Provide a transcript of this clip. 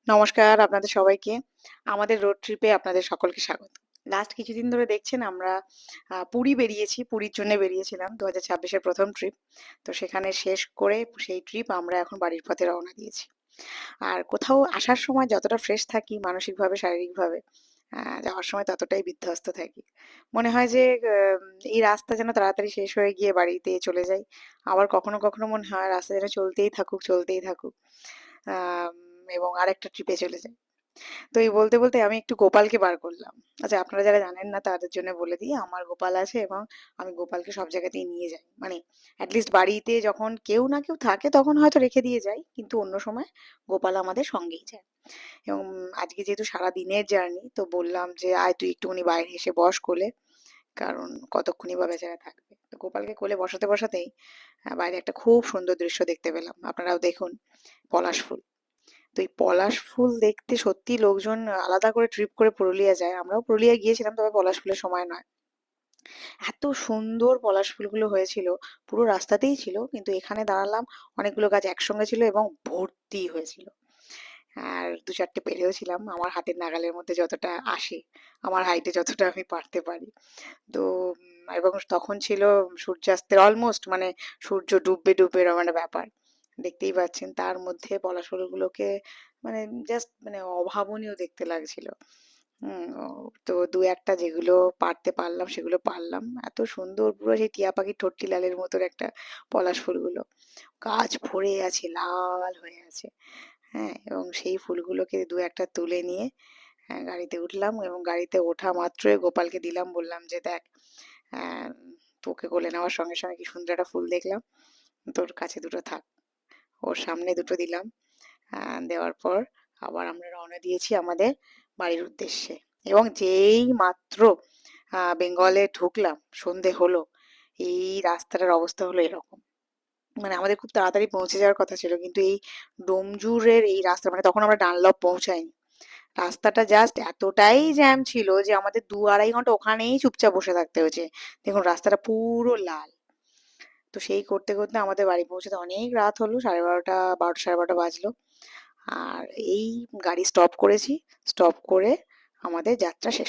নমস্কার আপনাদের সবাইকে। আমাদের রোড ট্রিপে আপনাদের সকলকে স্বাগত। লাস্ট কিছুদিন ধরে দেখছেন আমরা পুরী বেরিয়েছি। পুরীর জন্যে বেরিয়েছিলাম ২০২৬ এর ১ম ট্রিপ। তো সেখানে শেষ করে সেই ট্রিপ আমরা এখন বাড়ির পথে রওনা দিয়েছি। আর কোথাও আসার সময় যতটা ফ্রেশ থাকি মানসিকভাবে, শারীরিকভাবে, যাওয়ার সময় ততটাই বিধ্বস্ত থাকি। মনে হয় যে এই রাস্তা যেন তাড়াতাড়ি শেষ হয়ে গিয়ে বাড়িতে চলে যাই। আবার কখনো, কখনো মনে হয় রাস্তা যেন চলতেই থাকুক, চলতেই থাকুক। আম এবং আরেকটা ট্রিপে চলে যাই। তো এই বলতে, বলতে আমি একটু গোপালকে বার করলাম। আচ্ছা, আপনারা যারা জানেন না তাদের জন্য বলে দিই, আমার গোপাল আছে এবং আমি গোপালকে সব জায়গাতেই নিয়ে যাই। মানে এট লিস্ট বাড়িতে যখন কেউ না কেউ থাকে তখন হয়তো রেখে দিয়ে যাই। কিন্তু অন্য সময় গোপাল আমাদের সঙ্গেই যায়। এবং আজকে যেহেতু সারাদিনের জার্নি তো বললাম যে, "আয় তুই একটুখানি বাইরে এসে বস কোলে।" কারণ কতক্ষণই বা বেচারা থাকবে। তো গোপালকে কোলে বসাতে, বসাতেই বাইরে একটা খুব সুন্দর দৃশ্য দেখতে পেলাম। আপনারাও দেখুন, পলাশ ফুল। তো এই পলাশ ফুল দেখতে সত্যিই লোকজন আলাদা করে ট্রিপ করে পুরুলিয়া যায়। আমরাও পুরুলিয়া গিয়েছিলাম, তবে পলাশ ফুলের সময় নয়। এত সুন্দর পলাশ ফুলগুলো হয়েছিল, পুরো রাস্তাতেই ছিল। কিন্তু এখানে দাঁড়ালাম, অনেকগুলো গাছ একসঙ্গে ছিল এবং ভর্তি হয়েছিল। আর ২-৪ টে পেরেও ছিলাম, আমার হাতের নাগালের মধ্যে যতটা আসে, আমার হাইটে যতটা আমি পারতে পারি। তো এবং তখন ছিল সূর্যাস্তের অলমোস্ট, মানে সূর্য ডুববে ডুববে এরকম একটা ব্যাপার। দেখতেই পাচ্ছেন তার মধ্যে পলাশ ফুলগুলোকে মানে জাস্ট মানে অভাবনীয় দেখতে লাগছিল। তো দু একটা যেগুলো পারতে পারলাম সেগুলো পারলাম। এত সুন্দর পুরো সেই টিয়া পাখির ঠোঁটটি লালের মতন একটা পলাশ ফুলগুলো। গাছ ভরে আছে, লাল হয়ে আছে। হ্যাঁ, এবং সেই ফুলগুলোকে দু একটা তুলে নিয়ে গাড়িতে উঠলাম এবং গাড়িতে ওঠা মাত্রই গোপালকে দিলাম, বললাম যে দেখ, আহ, তোকে কোলে নেওয়ার সঙ্গে সঙ্গে কি সুন্দর একটা ফুল দেখলাম, তোর কাছে দুটো থাক। ওর সামনে দুটো দিলাম। দেওয়ার পর আবার আমরা রওনা দিয়েছি আমাদের বাড়ির উদ্দেশ্যে। এবং যেই মাত্র বেঙ্গলে ঢুকলাম, সন্ধে হলো, এই রাস্তাটার অবস্থা হলো এরকম। মানে আমাদের খুব তাড়াতাড়ি পৌঁছে যাওয়ার কথা ছিল, কিন্তু এই ডোমজুরের এই রাস্তা, মানে তখন আমরা ডানলপ পৌঁছাইনি। রাস্তাটা জাস্ট এতটাই জ্যাম ছিল যে আমাদের ২-২.৫ ঘন্টা ওখানেই চুপচাপ বসে থাকতে হয়েছে। দেখুন রাস্তাটা পুরো লাল। তো সেই করতে করতে আমাদের বাড়ি পৌঁছাতে অনেক রাত হলো, 12:30, 12টা 12:30 বাজলো। আর এই গাড়ি স্টপ করেছি, স্টপ করে আমাদের যাত্রা শেষ